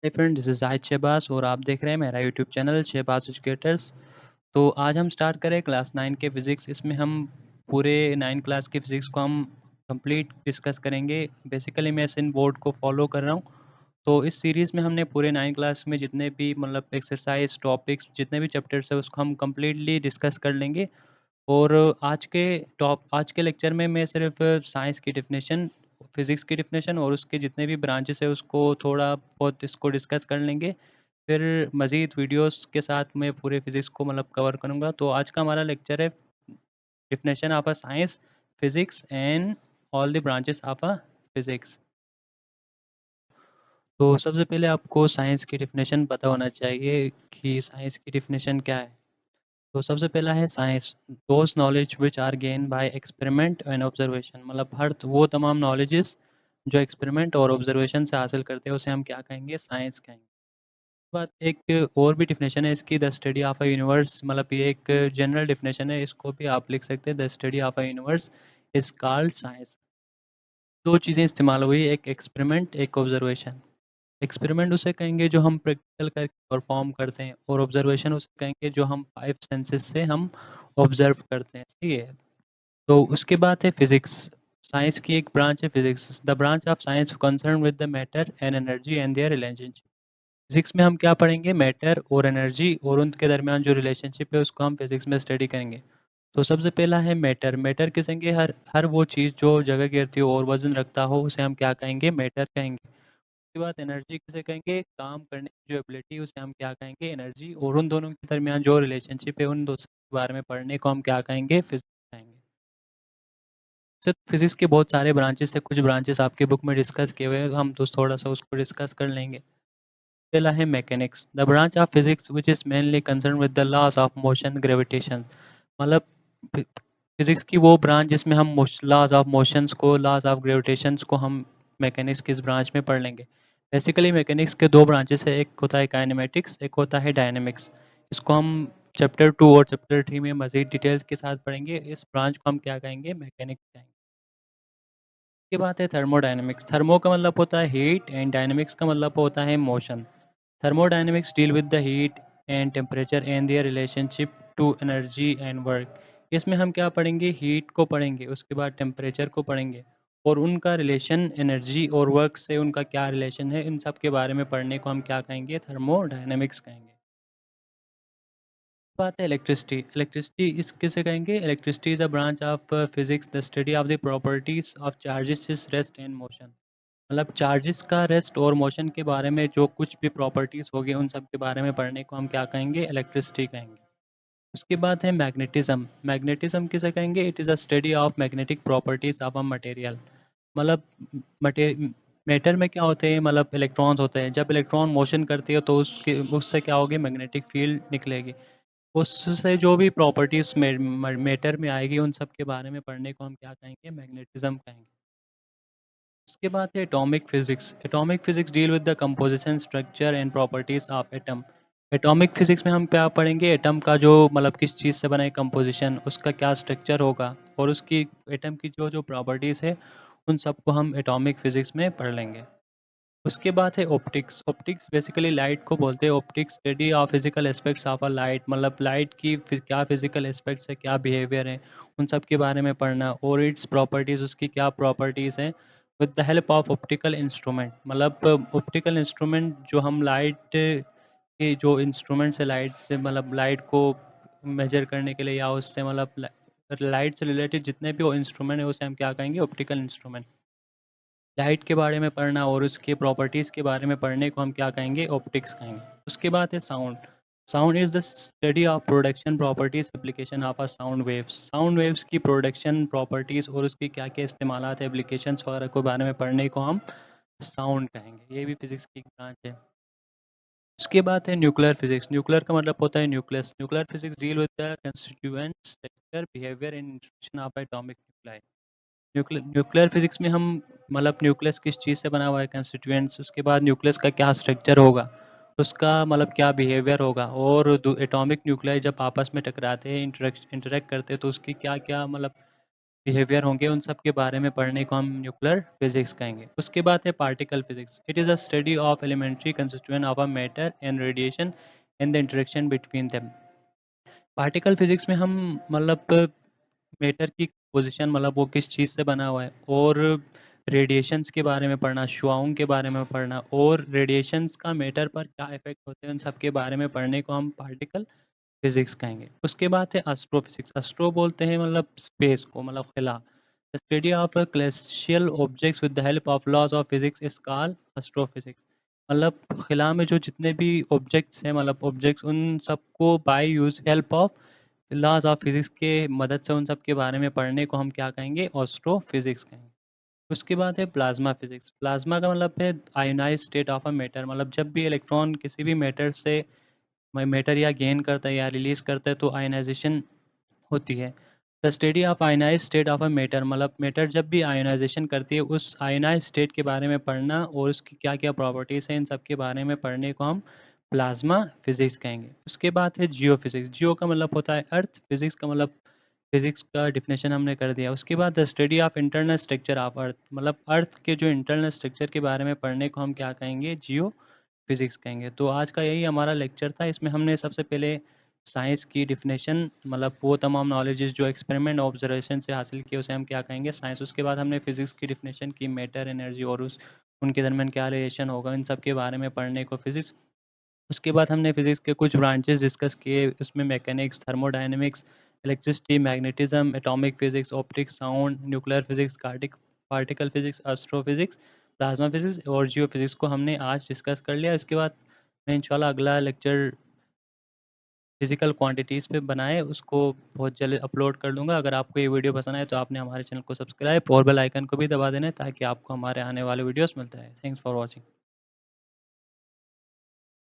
Hi friend, this is Zahid Shahbaz और आप देख रहे हैं मेरा यूट्यूब चैनल शहबाज एजुकेटर्स। तो आज हम स्टार्ट करें क्लास 9 के फ़िज़िक्स। इसमें हम पूरे 9 क्लास के फ़िज़िक्स को हम कंप्लीट डिस्कस करेंगे। बेसिकली मैं इस इन बोर्ड को फॉलो कर रहा हूँ। तो इस सीरीज़ में हमने पूरे 9 क्लास में जितने भी मतलब एक्सरसाइज टॉपिक्स जितने भी चैप्टर्स है उसको हम कंप्लीटली डिस्कस कर लेंगे। और आज के लेक्चर में मैं सिर्फ साइंस की डेफिनेशन, फिज़िक्स की डेफिनेशन और उसके जितने भी ब्रांचेस है उसको थोड़ा बहुत इसको डिस्कस कर लेंगे। फिर मज़ीद वीडियोस के साथ मैं पूरे फिज़िक्स को मतलब कवर करूँगा। तो आज का हमारा लेक्चर है definition of a science, physics and all the branches of a physics. तो सबसे पहले आपको साइंस की डेफिनेशन पता होना चाहिए कि साइंस की डेफिनेशन क्या है। तो सबसे पहला है science, those knowledge which are gain by experiment and observation. मतलब वो तमाम नॉलेजेस जो एक्सपेरिमेंट और ऑब्जर्वेशन से हासिल करते हैं उसे हम क्या कहेंगे, साइंस कहेंगे। बात एक और भी डिफिनेशन है इसकी, the study of a universe. मतलब ये एक जनरल डिफिनेशन है, इसको भी आप लिख सकते हैं, the study of a universe is called science. दो चीज़ें इस्तेमाल हुई, एक एक्सपेरिमेंट, एक ऑब्जर्वेशन। एक्सपेरिमेंट उसे कहेंगे जो हम प्रैक्टिकल करके परफॉर्म करते हैं और ऑब्जर्वेशन उसे कहेंगे जो हम 5 सेंसेस से हम ऑब्जर्व करते हैं। ठीक है। तो उसके बाद है फिजिक्स। साइंस की एक ब्रांच है physics, the branch of science concern with the matter and energy and their relationship. Physics में हम क्या पढ़ेंगे, मैटर और एनर्जी और उनके दरमियान जो रिलेशनशिप है उसको हम फिजिक्स में स्टडी करेंगे। तो सबसे पहला है मैटर। मैटर किसे कहेंगे, हर हर वो चीज़ जो जगह घेरती हो और वजन रखता हो उसे हम क्या कहेंगे, मैटर कहेंगे। उसके बाद एनर्जी किसे कहेंगे, काम करने की जो एबिलिटी उसे हम क्या कहेंगे, एनर्जी। और उन दोनों के दरमियान जो रिलेशनशिप है उन दो के बारे में पढ़ने को हम क्या कहेंगे, फिजिक्स कहेंगे। सर फिजिक्स के बहुत सारे ब्रांचेस है, कुछ ब्रांचेस आपके बुक में डिस्कस किए हुए हैं, हम तो थोड़ा सा उसको डिस्कस कर लेंगे। पहला है mechanics, the branch of physics which is mainly concern with the laws of motion gravitation. मतलब फिजिक्स की वो ब्रांच जिसमें हम लॉज ऑफ मोशंस को, लॉज ऑफ ग्रेविटेशंस को हम मैकेनिक्स की इस ब्रांच में पढ़ लेंगे। बेसिकली मैकेनिक्स के दो ब्रांचेस है, एक होता है काइनेमेटिक्स, एक होता है डायनेमिक्स। इसको हम चैप्टर 2 और चैप्टर 3 में मज़ीद डिटेल्स के साथ पढ़ेंगे। इस ब्रांच को हम क्या कहेंगे, मैकेनिक्स कहेंगे। उसके बाद है थर्मोडायनेमिक्स। थर्मो का मतलब होता है हीट एंड डायनेमिक्स का मतलब होता है motion. Thermodynamics deal with the heat and temperature and their relationship to energy and work। इसमें हम क्या पढ़ेंगे, हीट को पढ़ेंगे, उसके बाद टेम्परेचर को पढ़ेंगे और उनका रिलेशन एनर्जी और वर्क से उनका क्या रिलेशन है, इन सब के बारे में पढ़ने को हम क्या कहेंगे, थर्मोडायनेमिक्स कहेंगे। बात है इलेक्ट्रिसिटी। इलेक्ट्रिसिटी इस किसे कहेंगे, electricity is a branch of physics, the study of the properties of charges rest and motion. मतलब चार्जेस का रेस्ट और मोशन के बारे में जो कुछ भी प्रॉपर्टीज़ होगी उन सब के बारे में पढ़ने को हम क्या कहेंगे, इलेक्ट्रिसिटी कहेंगे। उसके बाद है मैग्नेटिज्म। मैग्नेटिज्म किसे कहेंगे, it is a study of magnetic properties of a material. मतलब मटे मैटर में क्या होते हैं, मतलब इलेक्ट्रॉन्स होते हैं। जब इलेक्ट्रॉन मोशन करती है तो उसके उससे क्या होगी, मैग्नेटिक फील्ड निकलेगी। उससे जो भी प्रॉपर्टीज़ मैटर में आएगी उन सब के बारे में पढ़ने को हम क्या कहेंगे, मैग्नेटिज्म कहेंगे। उसके बाद है atomic physics. Atomic physics deal with the composition, structure and properties of atom. Atomic physics में हम क्या पढ़ेंगे, एटम का जो मतलब किस चीज़ से बना है, कंपोजिशन, उसका क्या स्ट्रक्चर होगा और उसकी एटम की जो जो प्रॉपर्टीज़ है उन सबको हम एटॉमिक फिजिक्स में पढ़ लेंगे। उसके बाद है ऑप्टिक्स। ऑप्टिक्स बेसिकली लाइट को बोलते हैं। Optics study of physical aspects of a light. मतलब लाइट की क्या फिजिकल एस्पेक्ट्स है, क्या बिहेवियर है, उन सब के बारे में पढ़ना और इट्स प्रॉपर्टीज़, उसकी क्या प्रॉपर्टीज़ हैं with the help of optical instrument. मतलब ऑप्टिकल इंस्ट्रूमेंट जो हम लाइट के जो इंस्ट्रूमेंट्स है, लाइट से मतलब लाइट को मेजर करने के लिए या उससे मतलब लाइट से रिलेटेड जितने भी वो इंस्ट्रूमेंट है उसे हम क्या कहेंगे, ऑप्टिकल इंस्ट्रूमेंट। लाइट के बारे में पढ़ना और उसके प्रॉपर्टीज़ के बारे में पढ़ने को हम क्या कहेंगे, ऑप्टिक्स कहेंगे। उसके बाद है sound. Sound is the study of production properties application of a sound waves. Sound waves की प्रोडक्शन प्रॉपर्टीज़ और उसकी क्या क्या इस्तेमालात है, एप्लीकेशंस वगैरह के बारे में पढ़ने को हम साउंड कहेंगे। ये भी फिजिक्स की एक ब्रांच है। उसके बाद है न्यूक्लियर फिजिक्स। न्यूक्लियर का मतलब होता है nucleus. Nuclear physics deal with the constituents, structure, behaviour and interaction of atomic nuclei. Nuclear physics में हम मतलब न्यूक्लियस किस चीज़ से बना हुआ है, कंस्टिट्यूएंट्स, उसके बाद न्यूक्लियस का क्या स्ट्रक्चर होगा, उसका मतलब क्या बिहेवियर होगा और एटॉमिक न्यूक्लियाई जब आपस में टकराते हैं, इंटरेक्ट करते हैं तो उसकी क्या क्या मतलब बिहेवियर होंगे, उन सब के बारे में पढ़ने को हम न्यूक्लियर फिजिक्स कहेंगे। उसके बाद है particle physics. It is a study of elementary constituent of a matter and radiation and the interaction between them. Particle physics में हम मतलब मैटर की पोजीशन, मतलब वो किस चीज़ से बना हुआ है, और रेडिएशंस के बारे में पढ़ना, शुआओं के बारे में पढ़ना, और रेडिएशंस का मैटर पर क्या इफेक्ट होते हैं, उन सब के बारे में पढ़ने को हम पार्टिकल फिजिक्स कहेंगे। उसके बाद है एस्ट्रोफिजिक्स। एस्ट्रो बोलते हैं मतलब स्पेस को, मतलब खिला। The study of celestial objects with the help of laws of physics is called astrophysics। मतलब खिला में जो जितने भी ऑब्जेक्ट्स हैं, मतलब ऑब्जेक्ट्स, उन सबको by use help of laws of physics के मदद से उन सब के बारे में पढ़ने को हम क्या कहेंगे, एस्ट्रोफिजिक्स कहेंगे। उसके बाद है प्लाज्मा फिजिक्स। प्लाज्मा का मतलब है ionize state of a matter. मतलब जब भी इलेक्ट्रॉन किसी भी मैटर से मैटर या गेन करता है या रिलीज करता है तो आयनाइजेशन होती है। The study of ionize state of a matter, मतलब मैटर जब भी आयनाइजेशन करती है उस आयनाइज स्टेट के बारे में पढ़ना और उसकी क्या क्या प्रॉपर्टीज़ हैं, इन सब के बारे में पढ़ने को हम प्लाज्मा फिजिक्स कहेंगे। उसके बाद है जियो फिजिक्स। जियो का मतलब होता है अर्थ, फिजिक्स का मतलब फिजिक्स का डिफिनेशन हमने कर दिया। उसके बाद the study of internal structure of earth, मतलब अर्थ के जो इंटरनल स्ट्रक्चर के बारे में पढ़ने को हम क्या कहेंगे, जियो फिजिक्स कहेंगे। तो आज का यही हमारा लेक्चर था। इसमें हमने सबसे पहले साइंस की डिफिनेशन, मतलब वो तमाम नॉलेजेस जो एक्सपेरिमेंट ऑब्जर्वेशन से हासिल किए उसे हम क्या कहेंगे, साइंस। उसके बाद हमने फिजिक्स की डिफिनेशन की, मैटर, एनर्जी और उस उनके दरमियान क्या रिलेशन होगा, इन सब के बारे में पढ़ने को फिजिक्स। उसके बाद हमने फिजिक्स के कुछ ब्रांचेस डिस्कस किए, उसमें mechanics, thermodynamics, electricity, magnetism, atomic physics, optics, sound, nuclear physics, particle physics, astrophysics, plasma physics और जियो फिजिक्स को हमने आज डिस्कस कर लिया। इसके बाद मैं इंशाल्लाह अगला लेक्चर फिजिकल क्वांटिटीज़ पे बनाए उसको बहुत जल्द अपलोड कर दूंगा। अगर आपको ये वीडियो पसंद आए तो आपने हमारे चैनल को सब्सक्राइब और बेल आइकन को भी दबा देना है ताकि आपको हमारे आने वाले वीडियोस मिलते रहे। Thanks for watching.